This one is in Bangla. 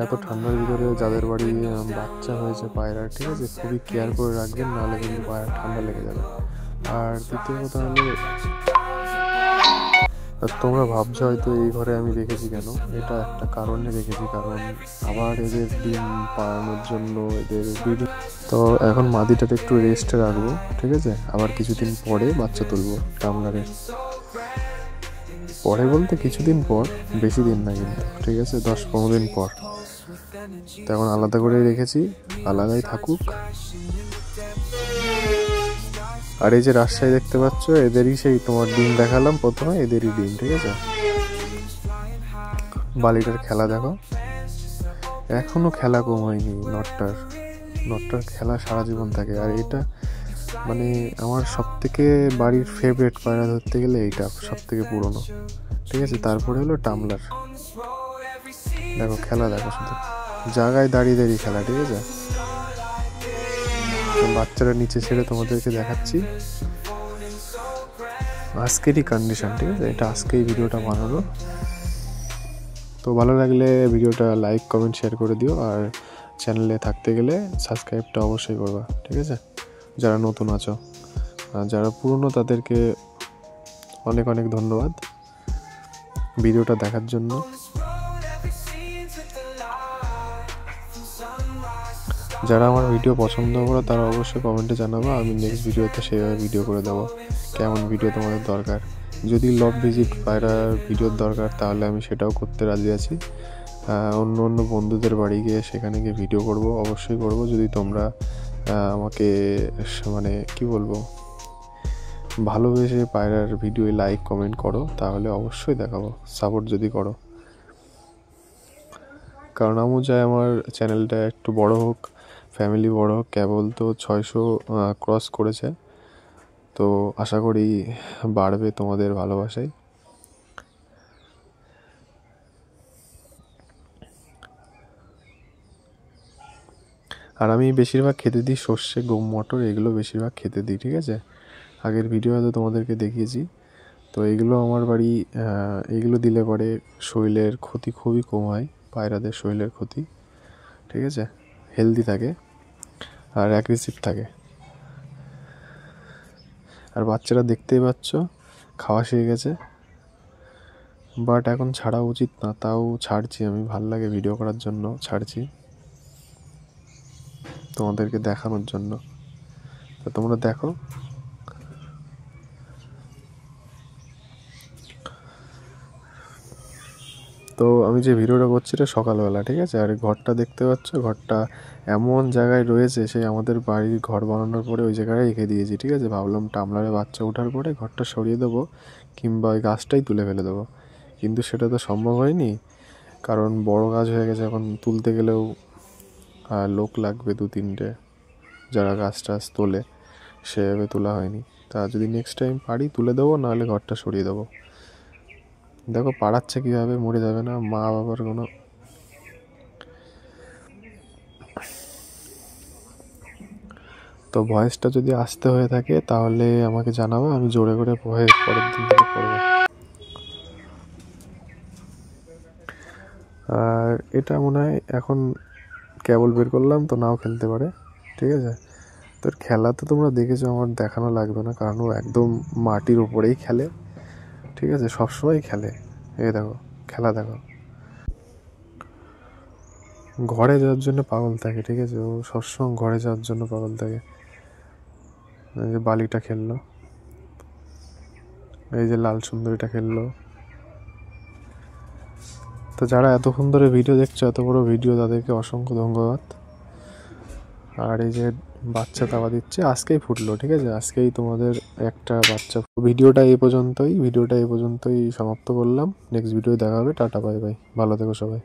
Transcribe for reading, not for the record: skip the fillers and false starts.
এত ঠান্ডার ভিতরে যাদের বাড়ি বাচ্চা হয়েছে পায়রার, ঠিক আছে, খুবই কেয়ার করে রাখবেন, নাহলে কিন্তু পায়রা ঠান্ডা লেগে যাবে। আর দ্বিতীয় কথা হলো, তোমরা ভাবছো হয়তো এই ঘরে আমি রেখেছি কেন, এটা একটা কারণে রেখেছি, কারণ আবার এদের ডিম পাড়ানোর জন্য এদের ব্রিডিং। তো এখন মাদিটাতে একটু রেস্টে রাখবো, ঠিক আছে, আবার কিছুদিন পরে বাচ্চা তুলবো টামলারের। পরে বলতে কিছুদিন পর, বেশি দিন না কিন্তু, ঠিক আছে, 10-15 দিন পর। তো এখন আলাদা করে রেখেছি, আলাদাই থাকুক। আর এই যে রাজশাহী দেখতে পাচ্ছ, এদেরই সেই তোমার ডিম দেখালাম প্রথমে, এদেরই ডিম, ঠিক আছে। বালিটার খেলা দেখো, এখনো খেলা কম হয়নি। নটটার খেলা সারা জীবন থাকে। আর এটা মানে আমার সব থেকে বাড়ির ফেভারিট পায়রা ধরতে গেলে এইটা সব থেকে পুরনো, ঠিক আছে। তারপরে হলো টামলার। দেখো খেলা দেখো, শুধু জায়গায় দাঁড়িয়ে দাঁড়িয়ে খেলা, ঠিক আছে। বাচ্চারা নিচে ছেড়ে তোমাদেরকে দেখাচ্ছি আজকেরই কন্ডিশন, ঠিক আছে। এটা আজকেই ভিডিওটা বানানো। তো ভালো লাগলে ভিডিওটা লাইক কমেন্ট শেয়ার করে দিও। আর চ্যানেলে থাকতে গেলে সাবস্ক্রাইবটা অবশ্যই করবা, ঠিক আছে, যারা নতুন আছো। আর যারা পুরনো তাদেরকে অনেক অনেক ধন্যবাদ ভিডিওটা দেখার জন্য। যারা আমার ভিডিও পছন্দ করো তারা অবশ্যই কমেন্টে জানাবো, আমি নেক্সট ভিডিওতে সেইভাবে ভিডিও করে দেবো। কেমন ভিডিও তোমাদের দরকার, যদি লব ভিজিট পায়রার ভিডিওর দরকার তাহলে আমি সেটাও করতে রাজি আছি। অন্য অন্য বন্ধুদের বাড়ি গিয়ে সেখানে গিয়ে ভিডিও করব, অবশ্যই করব। যদি তোমরা আমাকে মানে কি বলবো, ভালোবেসে পায়রার ভিডিও লাইক কমেন্ট করো তাহলে অবশ্যই দেখাবো, সাপোর্ট যদি করো। কারণ আমি চাই আমার চ্যানেলটা একটু বড় হোক, ফ্যামিলি বড় হোক। কেবল তো 600 ক্রস করেছে, তো আশা করি বাড়বে তোমাদের ভালোবাসায়। আর আমি বেশিরভাগ খেতে দিই সর্ষে, গম, মটর, এগুলো বেশিরভাগ খেতে দিই, ঠিক আছে। আগের ভিডিও হয়তো তোমাদেরকে দেখিয়েছি। তো এগুলো আমার বাড়ি, এগুলো দিলে পরে শরীরের ক্ষতি খুবই কম হয়, পায়রাদের শরীরের ক্ষতি, ঠিক আছে, হেলদি থাকে আর অ্যাগ্রেসিভ থাকে। আর বাচ্চারা দেখতেই পাচ্ছ খাওয়া শিখে গেছে, বাট এখন ছাড়া উচিত না, তাও ছাড়ছি আমি, ভাল লাগে ভিডিও করার জন্য ছাড়ছি, তোমাদেরকে দেখানোর জন্য। তো তোমরা দেখো। তো আমি যে ভিডিওটা করছি এটা সকালবেলা, ঠিক আছে। আর ঘরটা দেখতে পাচ্ছ, ঘরটা এমন জায়গায় রয়েছে, সেই আমাদের বাড়ির ঘর বানানোর পরে ওই জায়গায় রেখে দিয়েছি, ঠিক আছে। ভাবলাম টামলারে বাচ্চা ওঠার পরে ঘরটা সরিয়ে দেবো, কিংবা ওই গাছটাই তুলে ফেলে দেবো, কিন্তু সেটা তো সম্ভব হয়নি, কারণ বড় গাছ হয়ে গেছে। এখন তুলতে গেলেও লোক লাগবে 2-3টে, যারা গাছ টাছ তোলে, সেভাবে তোলা হয়নি। তা যদি নেক্সট টাইম পারি তুলে দেবো, নাহলে ঘরটা সরিয়ে দেবো। দেখো পাড়াচ্ছে কীভাবে, মরে যাবে না, মা বাবার কোনো। তো ভয়েসটা যদি আসতে হয়ে থাকে তাহলে আমাকে জানাবো, আমি জোরে করে পরের দিন থেকে করবো। আর এটা মনে হয় এখন কেবল বের করলাম, তো নাও খেলতে পারে, ঠিক আছে। তোর খেলা তো তোমরা দেখেছো, আমার দেখানো লাগবে না, কারণ ও একদম মাটির উপরেই খেলে, ঠিক আছে, সবসময় খেলে। এই দেখো খেলা দেখো, ঘরে যাওয়ার জন্য পাগল থাকে, ঠিক আছে, ও সবসময় ঘরে যাওয়ার জন্য পাগল থাকে। এই যে বালিটা খেললো, এই যে লাল সুন্দরীটা খেললো। তো যারা এতক্ষণ ধরে ভিডিও দেখছো, এত বড় ভিডিও, তাদেরকে অসংখ্য ধন্যবাদ। আর এই যে বাচ্চা তাওয়া দিচ্ছে, আজকেই ফুটলো, ঠিক আছে, আজকেই তোমাদের একটা বাচ্চা। ভিডিওটা এই পর্যন্তই সমাপ্ত করলাম। নেক্সট ভিডিও দেখা হবে। টাটা, বাই বাই, ভালো থেকো সবাই।